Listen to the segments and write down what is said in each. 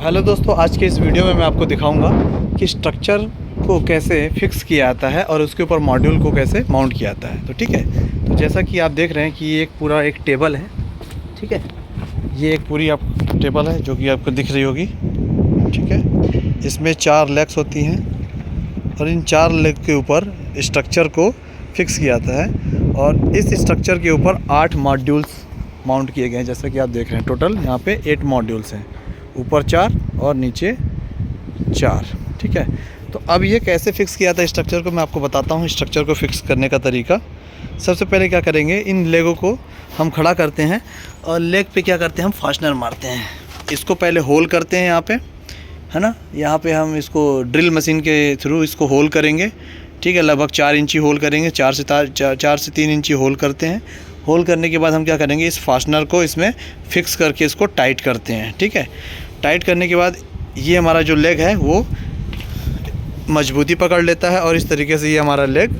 Hello दोस्तों, आज के इस वीडियो में मैं आपको दिखाऊंगा कि स्ट्रक्चर को कैसे फिक्स किया जाता है और उसके ऊपर मॉड्यूल को कैसे माउंट किया जाता है। तो ठीक है, तो जैसा कि आप देख रहे हैं कि ये एक पूरा एक टेबल है। ठीक है, ये एक पूरी आप टेबल है जो कि आपको दिख रही होगी। ठीक है, इसमें 4 लेग्स होती हैं और इन 4 लेग के ऊपर स्ट्रक्चर को फिक्स किया जाता है और इस स्ट्रक्चर के ऊपर 8 मॉड्यूल्स माउंट किए गए हैं। जैसा कि आप देख रहे हैं, टोटल यहाँ पे 8 मॉड्यूल्स हैं, ऊपर 4 और नीचे 4। ठीक है, तो अब ये कैसे फिक्स किया था स्ट्रक्चर को मैं आपको बताता हूँ। स्ट्रक्चर को फिक्स करने का तरीका, सबसे पहले क्या करेंगे, इन लेगों को हम खड़ा करते हैं और लेग पे क्या करते हैं, हम फास्टनर मारते हैं। इसको पहले होल करते हैं यहाँ पे, है ना। यहाँ पे हम इसको ड्रिल मशीन के थ्रू इसको होल करेंगे। ठीक है, लगभग 4 इंची होल करेंगे, 4 से 3 इंची होल करते हैं। होल करने के बाद हम क्या करेंगे, इस फास्टनर को इसमें फिक्स करके इसको टाइट करते हैं। ठीक है, टाइट करने के बाद ये हमारा जो लेग है वो मजबूती पकड़ लेता है और इस तरीके से ये हमारा लेग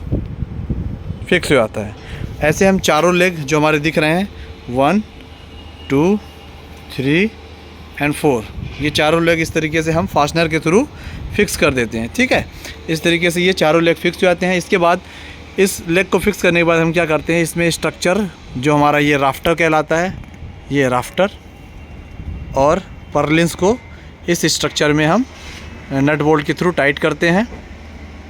फिक्स हो जाता है। ऐसे हम चारों लेग जो हमारे दिख रहे हैं 1 2 3 एंड 4, ये चारों लेग इस तरीके से हम फास्टनर के थ्रू फिक्स कर देते हैं। ठीक है, इस तरीके से ये चारों लेग फिक्स हो जाते हैं। इसके बाद इस लेग को फिक्स करने के बाद हम क्या करते हैं, इसमें स्ट्रक्चर जो हमारा ये राफ्टर कहलाता है, ये राफ्टर और पर्लिन्स को इस स्ट्रक्चर में हम नट बोल्ट के थ्रू टाइट करते हैं।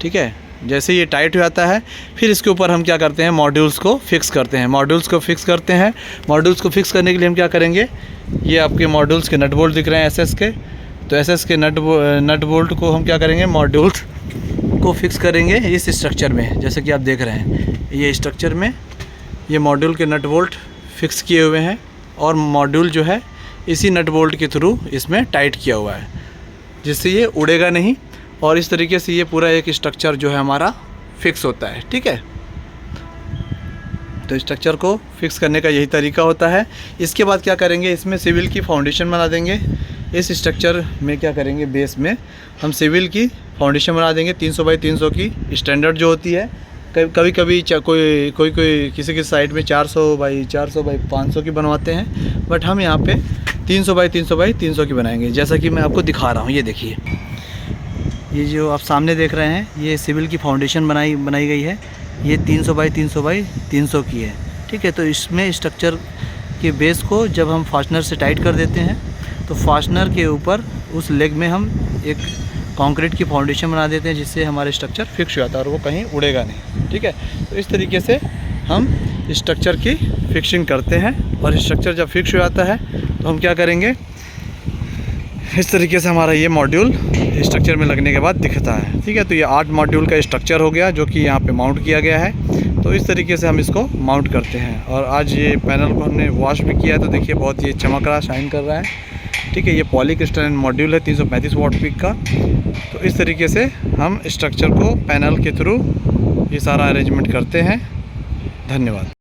ठीक है, जैसे ये टाइट हो जाता है फिर इसके ऊपर हम क्या करते हैं, मॉड्यूल्स को फिक्स करते हैं। मॉड्यूल्स को फिक्स करते हैं। मॉड्यूल्स को फिक्स करने के लिए हम क्या करेंगे, ये आपके मॉड्यूल्स के नट बोल्ट दिख रहे हैं एसएस के, तो एसएस के नट बोल्ट को हम क्या करेंगे, मॉड्यूल्स को फिक्स करेंगे इस स्ट्रक्चर में। जैसे कि आप देख रहे हैं, ये स्ट्रक्चर में ये मॉड्यूल के नट बोल्ट फिक्स किए हुए हैं और मॉड्यूल जो है इसी नट बोल्ट के थ्रू इसमें टाइट किया हुआ है, जिससे ये उड़ेगा नहीं और इस तरीके से ये पूरा एक स्ट्रक्चर जो है हमारा फिक्स होता है। ठीक है, तो स्ट्रक्चर को फिक्स करने का यही तरीका होता है। इसके बाद क्या करेंगे, इसमें सिविल की फाउंडेशन बना देंगे। इस स्ट्रक्चर में क्या करेंगे, बेस में हम सिविल की फाउंडेशन बना देंगे 300 बाई 300 की स्टैंडर्ड जो होती है। कभी कभी कोई किसी साइड में 400 बाई 500 की बनवाते हैं, बट हम यहाँ पे 300 बाई 300 की बनाएंगे। जैसा कि मैं आपको दिखा रहा हूँ, ये देखिए, ये जो आप सामने देख रहे हैं, ये सिविल की फाउंडेशन बनाई गई है। ये 300 बाई 300 की है। ठीक है, तो इसमें स्ट्रक्चर के बेस को जब हम फास्टनर से टाइट कर देते हैं तो फास्टनर के ऊपर उस लेग में हम एक कंक्रीट की फाउंडेशन बना देते हैं, जिससे हमारे स्ट्रक्चर फिक्स हो जाता है और वो कहीं उड़ेगा नहीं। ठीक है, तो इस तरीके से हम स्ट्रक्चर की फिक्सिंग करते हैं और स्ट्रक्चर जब फिक्स हो जाता है तो हम क्या करेंगे, इस तरीके से हमारा ये मॉड्यूल स्ट्रक्चर में लगने के बाद दिखता है। ठीक है, तो ये 8 मॉड्यूल का स्ट्रक्चर हो गया जो कि यहाँ पे माउंट किया गया है। तो इस तरीके से हम इसको माउंट करते हैं और आज ये पैनल को हमने वॉश भी किया है, तो देखिए बहुत ये चमक रहा, शाइन कर रहा है। ठीक है, ये पॉलीक्रिस्टलाइन मॉड्यूल है 335 वाट पीक का। तो इस तरीके से हम स्ट्रक्चर को पैनल के थ्रू ये सारा अरेंजमेंट करते हैं। धन्यवाद।